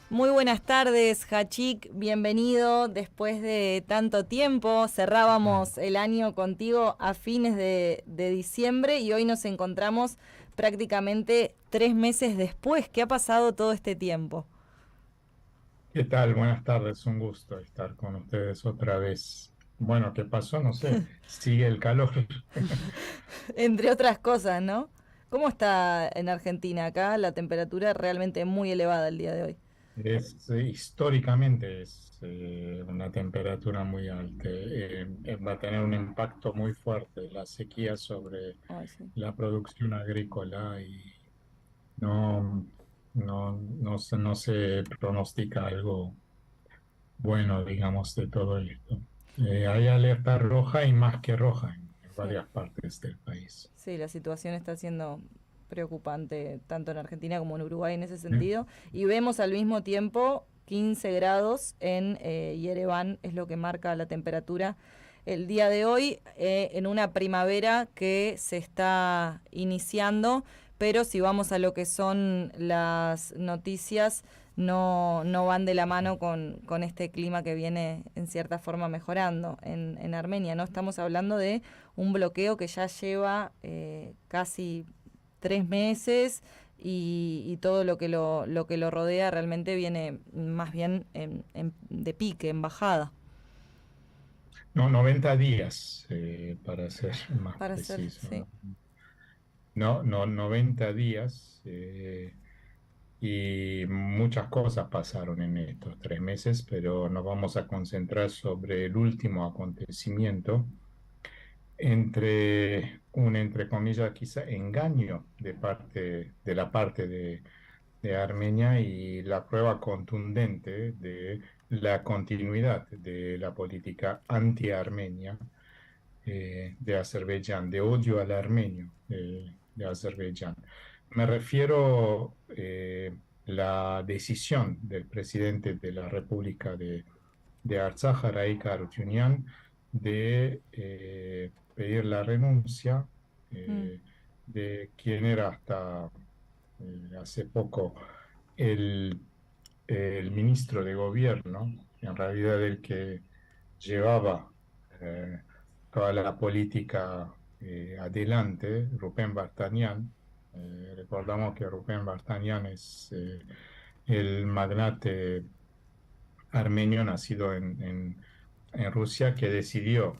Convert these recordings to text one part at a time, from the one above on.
Muy buenas tardes, Hachik, bienvenido. Después de tanto tiempo, cerrábamos el año contigo a fines de diciembre y hoy nos encontramos prácticamente 3 meses después. ¿Qué ha pasado todo este tiempo? ¿Qué tal? Buenas tardes, un gusto estar con ustedes otra vez. Bueno, ¿qué pasó? No sé, sigue el calor. Entre otras cosas, ¿no? ¿Cómo está en Argentina? Acá la temperatura realmente muy elevada el día de hoy. Históricamente es una temperatura muy alta. Va a tener un impacto muy fuerte la sequía sobre Ay, sí. la producción agrícola y no, no se pronostica algo bueno, digamos, de todo esto. Hay alerta roja y más que roja en Sí. varias partes del país. Sí, la situación está siendo preocupante tanto en Argentina como en Uruguay en ese ¿Eh? sentido. Y vemos al mismo tiempo 15 grados en Yerevan, es lo que marca la temperatura el día de hoy, en una primavera que se está iniciando, pero si vamos a lo que son las noticias, no van de la mano con este clima que viene en cierta forma mejorando en Armenia. No estamos hablando de un bloqueo que ya lleva casi 3 meses y todo lo que lo rodea realmente viene más bien de pique, en bajada. No, 90 días, para ser más Para ser, preciso, sí. ¿no? No, no, 90 días, y muchas cosas pasaron en estos 3 meses, pero nos vamos a concentrar sobre el último acontecimiento entre comillas, quizá engaño de la parte de Armenia y la prueba contundente de la continuidad de la política anti-armenia de Azerbaiyán, de odio al armenio de Azerbaiyán. Me refiero la decisión del presidente de la República de Artsaj, Raik Harutyunyan, de pedir la renuncia Mm, de quien era hasta hace poco el, el ministro de gobierno, en realidad el que llevaba eh, toda la política adelante, Rupen Vartanian. Recordamos que Rupen Vartanian es el magnate armenio nacido en Rusia que decidió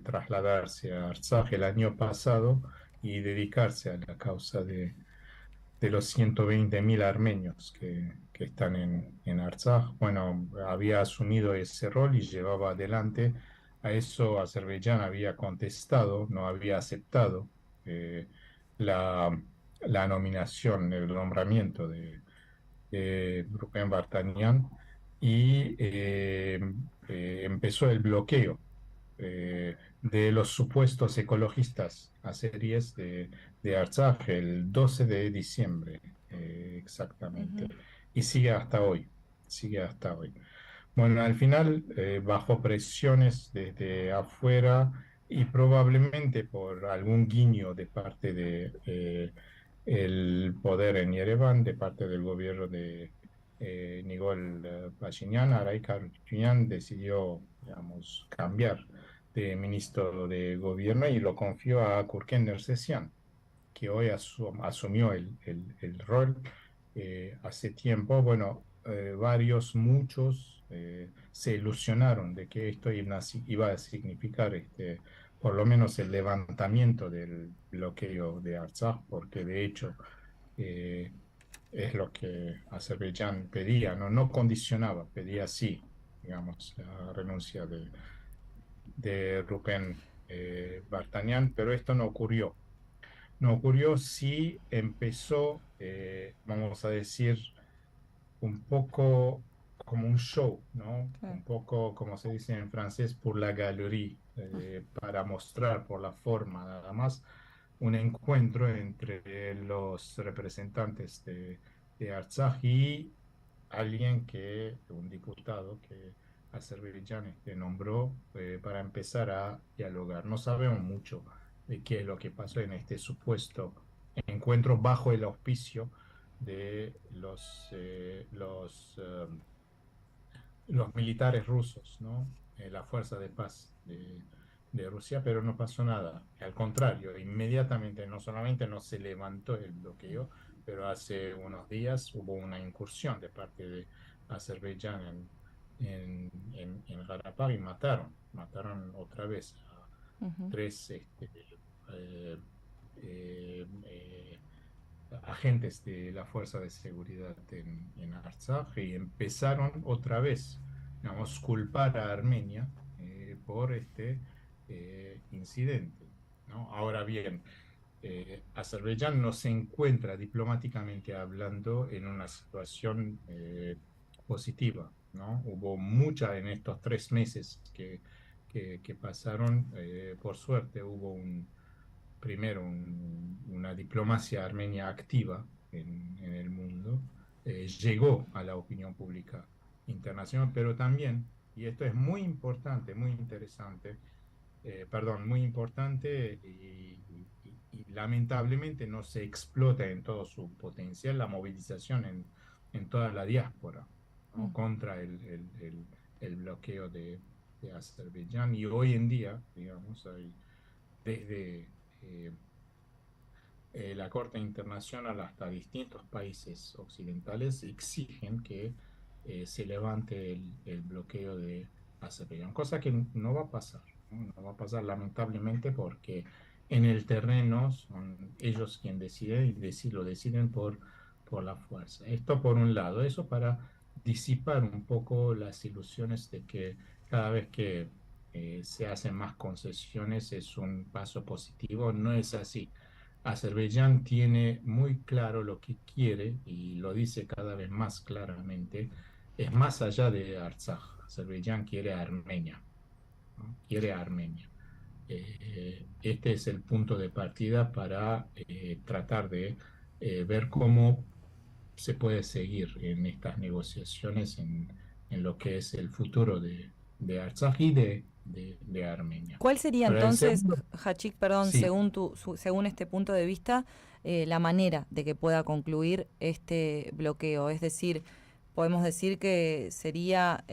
trasladarse a Artsaj el año pasado y dedicarse a la causa de los 120.000 armenios que están en Artsaj. Bueno, había asumido ese rol y llevaba adelante. A eso Azerbaiyán había contestado, no había aceptado eh, la, la nominación, el nombramiento de Rupen Vartanian y empezó el bloqueo de los supuestos ecologistas azeríes de Artsaj el 12 de diciembre, exactamente, ujú. y sigue hasta hoy. Bueno, al final, bajo presiones desde afuera y probablemente por algún guiño de parte de el poder en Yerevan, de parte del gobierno de Nikol Pashinyan, Araik Harutyunyan decidió, digamos, cambiar de ministro de gobierno y lo confió a Gürkan Nersesyan, que hoy asumió el rol hace tiempo. Bueno, muchos se ilusionaron de que esto iba a significar por lo menos el levantamiento del bloqueo de Artsaj, porque de hecho eh, es lo que Azerbaiyán pedía, no, no condicionaba, pedía sí, digamos, la renuncia de Rupen Vartanian, pero esto no ocurrió. No ocurrió, sí empezó, vamos a decir, un poco como un show, ¿no? Sí. Un poco, como se dice en francés, pour la galerie, para mostrar por la forma nada más un encuentro entre los representantes de Artsaj y un diputado que Azerbaiyán nombró para empezar a dialogar. No sabemos mucho de qué es lo que pasó en este supuesto encuentro bajo el auspicio de los militares rusos, ¿no? La fuerza de paz de Rusia, pero no pasó nada. Al contrario, inmediatamente no solamente no se levantó el bloqueo, pero hace unos días hubo una incursión de parte de Azerbaiyán en Karabaj y mataron otra vez a Ujú. tres eh, eh, eh, agentes de la Fuerza de Seguridad en Artsaj y empezaron otra vez, digamos, culpar a Armenia por este incidente, ¿no? Ahora bien, Azerbaiyán no se encuentra diplomáticamente hablando en una situación positiva, ¿no? Hubo mucha en estos 3 meses que pasaron, por suerte hubo primero una diplomacia armenia activa en el mundo, llegó a la opinión pública internacional, pero también, y esto es muy importante, muy interesante, perdón, muy importante y lamentablemente no se explota en todo su potencial la movilización en toda la diáspora, ¿no? Mm. Contra el bloqueo de Azerbaiyán. Y hoy en día, digamos, hay desde la Corte Internacional hasta distintos países occidentales exigen que se levante el bloqueo de Azerbaiyán, cosa que no va a pasar, ¿no? No va a pasar lamentablemente porque en el terreno son ellos quienes deciden y lo deciden por la fuerza. Esto por un lado, eso para disipar un poco las ilusiones de que cada vez que se hacen más concesiones es un paso positivo. No es así. Azerbaiyán tiene muy claro lo que quiere y lo dice cada vez más claramente. Es más allá de Artsaj. Azerbaiyán quiere a Armenia, ¿no? Quiere a Armenia. Este es el punto de partida para tratar de ver cómo se puede seguir en estas negociaciones en lo que es el futuro de Artsaj y de Armenia. ¿Cuál sería Ahora, el entonces, segundo, Hachik, perdón, sí. según este punto de vista, la manera de que pueda concluir este bloqueo? Es decir, podemos decir que sería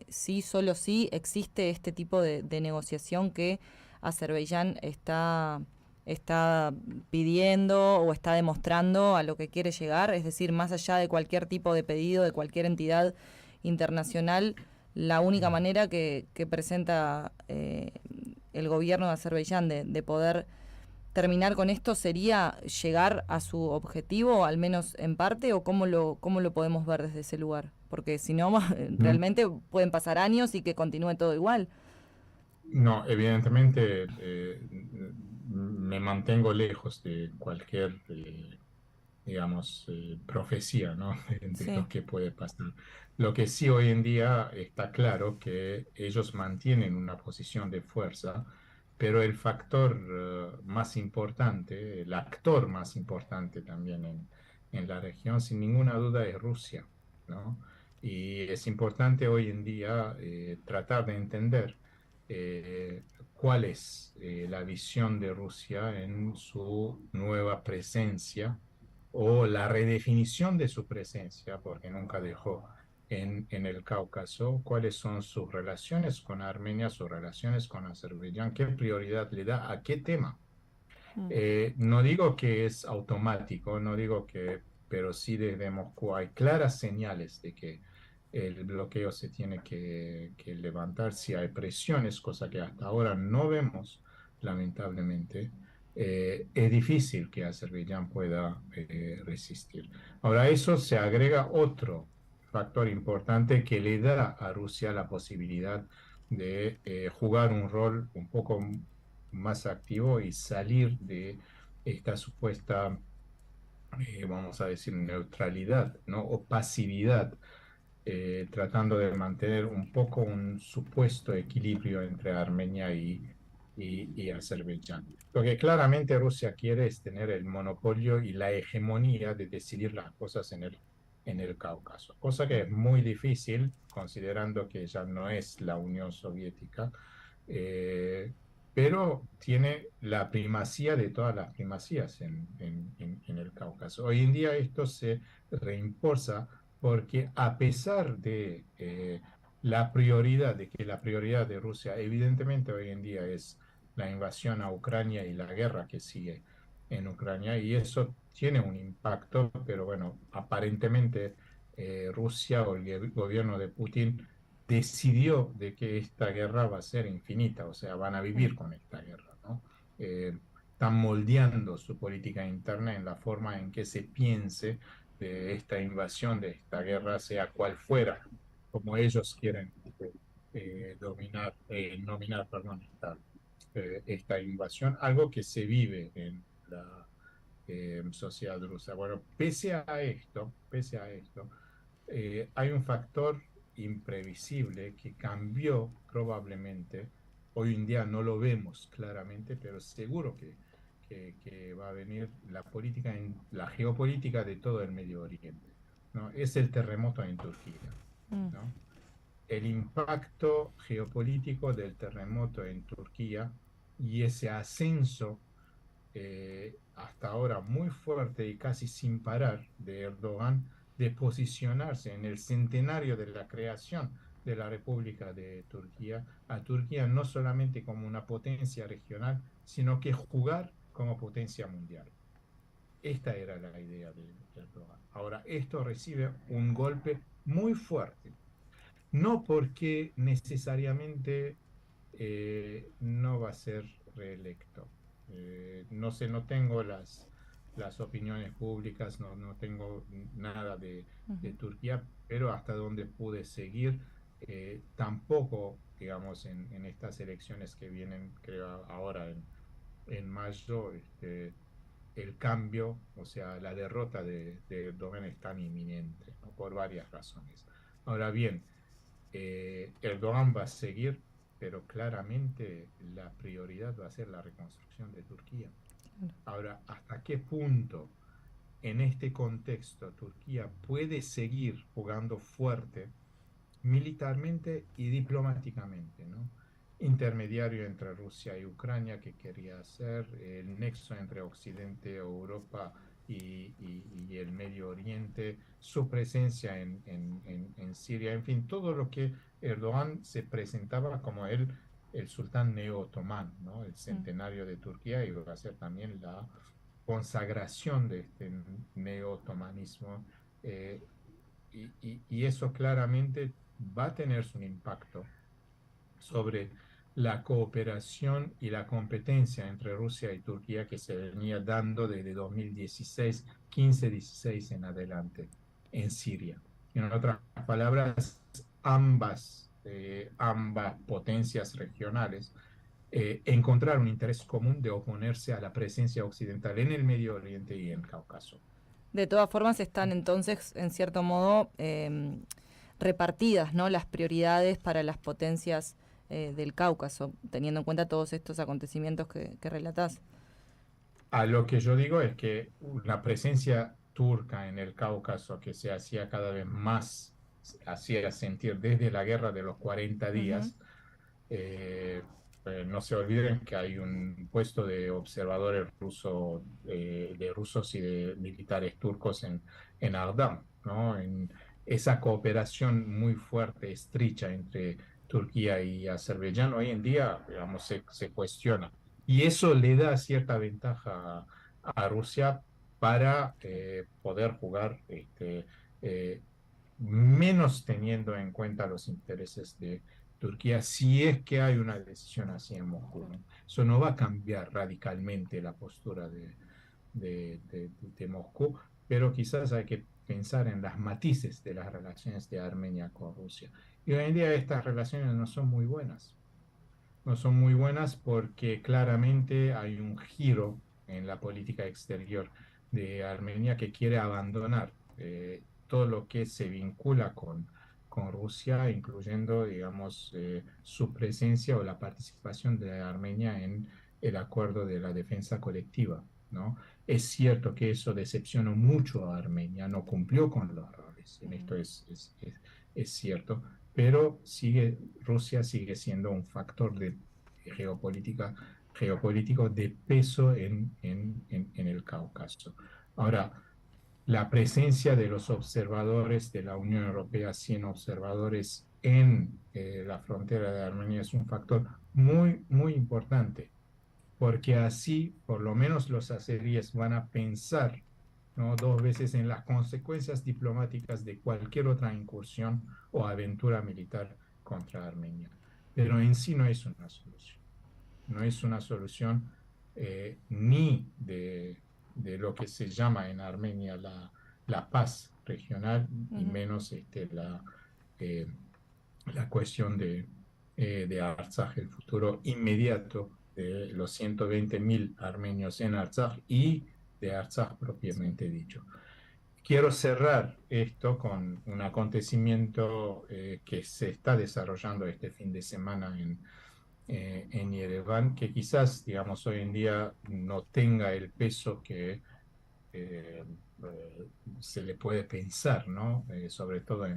sí, solo sí, existe este tipo de negociación que Azerbaiyán está pidiendo o está demostrando a lo que quiere llegar, es decir, más allá de cualquier tipo de pedido de cualquier entidad internacional, la única manera que presenta el gobierno de Azerbaiyán de poder terminar con esto sería llegar a su objetivo, al menos en parte, o cómo lo podemos ver desde ese lugar. Porque si no, realmente pueden pasar años y que continúe todo igual. No, evidentemente me mantengo lejos de cualquier, digamos, profecía, ¿no? De Sí. lo que puede pasar. Lo que sí hoy en día está claro que ellos mantienen una posición de fuerza, pero el factor más importante, el actor más importante también en la región, sin ninguna duda, es Rusia, ¿no? Y es importante hoy en día tratar de entender cuál es la visión de Rusia en su nueva presencia o la redefinición de su presencia, porque nunca dejó en el Cáucaso, cuáles son sus relaciones con Armenia, sus relaciones con Azerbaiyán, qué prioridad le da a qué tema. Mm. No digo que es automático, no digo que, pero sí desde Moscú hay claras señales de que el bloqueo se tiene que levantar si hay presiones, cosa que hasta ahora no vemos, lamentablemente. Es difícil que Azerbaiyán pueda resistir. Ahora, a eso se agrega otro factor importante que le da a Rusia la posibilidad de jugar un rol un poco más activo y salir de esta supuesta, vamos a decir, neutralidad, ¿no? O pasividad, tratando de mantener un poco un supuesto equilibrio entre Armenia y Azerbaiyán. Lo que claramente Rusia quiere es tener el monopolio y la hegemonía de decidir las cosas en el Cáucaso, cosa que es muy difícil considerando que ya no es la Unión Soviética. pero tiene la primacía de todas las primacías en el Cáucaso. Hoy en día esto se reimposa porque a pesar de la prioridad, de que la prioridad de Rusia evidentemente hoy en día es la invasión a Ucrania y la guerra que sigue en Ucrania, y eso tiene un impacto, pero bueno, aparentemente Rusia o el gobierno de Putin decidió de que esta guerra va a ser infinita, o sea, van a vivir con esta guerra, ¿no? Están moldeando su política interna en la forma en que se piense de esta invasión, de esta guerra, sea cual fuera, como ellos quieren nominar, perdón, esta invasión, algo que se vive en la sociedad rusa. Bueno, pese a esto, hay un factor imprevisible que cambió probablemente. Hoy en día no lo vemos claramente, pero seguro que va a venir la política, la geopolítica de todo el Medio Oriente, ¿no? Es el terremoto en Turquía, Mm. ¿no? El impacto geopolítico del terremoto en Turquía y ese ascenso hasta ahora muy fuerte y casi sin parar de Erdogan de posicionarse en el centenario de la creación de la República de Turquía, a Turquía no solamente como una potencia regional, sino que jugar como potencia mundial. Esta era la idea de Erdogan. Ahora, esto recibe un golpe muy fuerte, no porque necesariamente no va a ser reelecto. No sé, no tengo las opiniones públicas, no tengo nada de Ujú. Turquía, pero hasta donde pude seguir, tampoco, digamos, en estas elecciones que vienen, creo, ahora en mayo, el cambio, o sea, la derrota de Erdogan es tan inminente, ¿no? Por varias razones. Ahora bien, Erdogan va a seguir, pero claramente la prioridad va a ser la reconstrucción de Turquía. Ahora, ¿hasta qué punto en este contexto Turquía puede seguir jugando fuerte militarmente y diplomáticamente, ¿no? Intermediario entre Rusia y Ucrania, que quería hacer, el nexo entre Occidente, Europa y el Medio Oriente, su presencia en Siria, en fin, todo lo que Erdogan se presentaba como el sultán neo-otomán, ¿no? El Mm. centenario de Turquía, y va a ser también la consagración de este neo-otomanismo. eh, y eso claramente va a tener su impacto sobre la cooperación y la competencia entre Rusia y Turquía que se venía dando desde 2016, 15-16 en adelante en Siria. En otras palabras, ambas potencias regionales encontrar un interés común de oponerse a la presencia occidental en el Medio Oriente y en Cáucaso. De todas formas están entonces, en cierto modo, repartidas, ¿no? Las prioridades para las potencias del Cáucaso, teniendo en cuenta todos estos acontecimientos que relatás. A lo que yo digo es que una presencia turca en el Cáucaso que se hacía cada vez más, hacía sentir desde la guerra de los 40 Ujú. días, eh, no se olviden que hay un puesto de observadores de rusos y de militares turcos en Ardahan, ¿no? En esa cooperación muy fuerte, estrecha entre Turquía y Azerbaiyán, hoy en día, digamos, se cuestiona. Y eso le da cierta ventaja a Rusia para poder jugar eh, menos teniendo en cuenta los intereses de Turquía, si es que hay una decisión así en Moscú, ¿no? Eso no va a cambiar radicalmente la postura de Moscú, pero quizás hay que pensar en las matices de las relaciones de Armenia con Rusia. Y hoy en día estas relaciones no son muy buenas. No son muy buenas porque claramente hay un giro en la política exterior de Armenia que quiere abandonar todo lo que se vincula con Rusia, incluyendo, digamos, su presencia o la participación de Armenia en el acuerdo de la defensa colectiva, ¿no? Es cierto que eso decepcionó mucho a Armenia, no cumplió con los roles, en esto es cierto, pero Rusia sigue siendo un factor geopolítico de peso en el Cáucaso. Ahora, la presencia de los observadores de la Unión Europea, 100 observadores en la frontera de Armenia, es un factor muy, muy importante, porque así por lo menos los azeríes van a pensar, ¿no?, dos veces en las consecuencias diplomáticas de cualquier otra incursión o aventura militar contra Armenia. Pero en sí no es una solución. No es una solución ni de lo que se llama en Armenia la paz regional, y menos eh, la cuestión de Artsaj, el futuro inmediato de los 120.000 armenios en Artsaj y de Artsaj propiamente dicho. Quiero cerrar esto con un acontecimiento que se está desarrollando este fin de semana en Yerevan, que quizás, digamos, hoy en día no tenga el peso que eh, se le puede pensar, ¿no? Sobre todo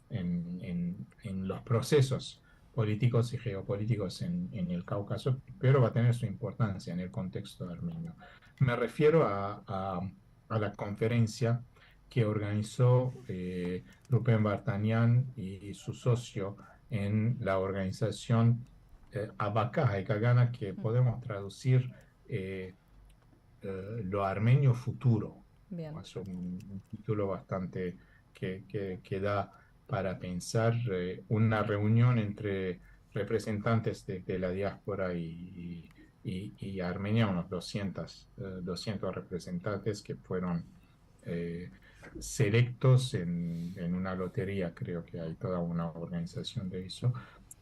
en los procesos políticos y geopolíticos en el Cáucaso, pero va a tener su importancia en el contexto armenio. Me refiero a la conferencia que organizó Rupen Vartanian y su socio en la organización Abaka Haikagana, que podemos traducir lo armenio futuro. Bien. Es un título bastante que da para pensar, una reunión entre representantes de la diáspora y Armenia, unos 200 representantes que fueron selectos en una lotería. Creo que hay toda una organización de eso.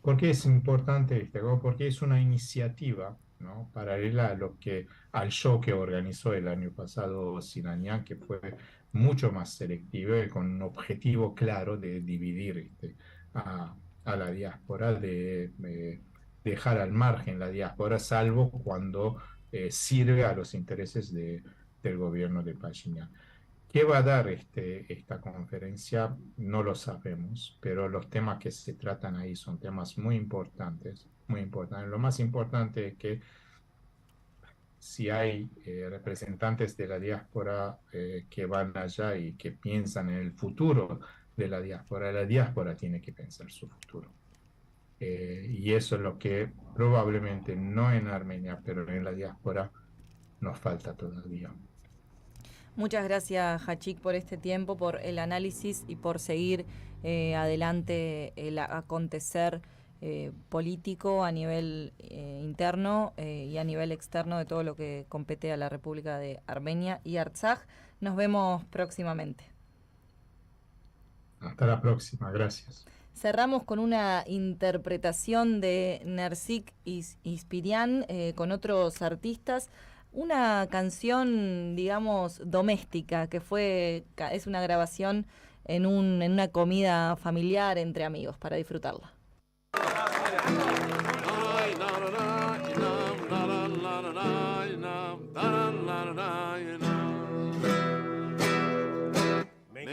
¿Por qué es importante este? Porque es una iniciativa, ¿no?, paralela al show que organizó el año pasado Sinanian, que fue mucho más selectivo y con un objetivo claro de dividir a, a la diáspora, de dejar al margen la diáspora, salvo cuando sirve a los intereses del gobierno de Pashinyan. ¿Qué va a dar esta conferencia? No lo sabemos, pero los temas que se tratan ahí son temas muy importantes, muy importantes. Lo más importante es que si hay representantes de la diáspora que van allá y que piensan en el futuro de la diáspora tiene que pensar su futuro. Y eso es lo que probablemente no en Armenia, pero en la diáspora nos falta todavía. Muchas gracias, Hachik, por este tiempo, por el análisis y por seguir adelante el acontecer político a nivel interno y a nivel externo de todo lo que compete a la República de Armenia y Artsaj. Nos vemos próximamente. Hasta la próxima, gracias. Cerramos con una interpretación de Nersik Ispirian con otros artistas. Una canción, digamos, doméstica, que es una grabación en una comida familiar entre amigos para disfrutarla. Me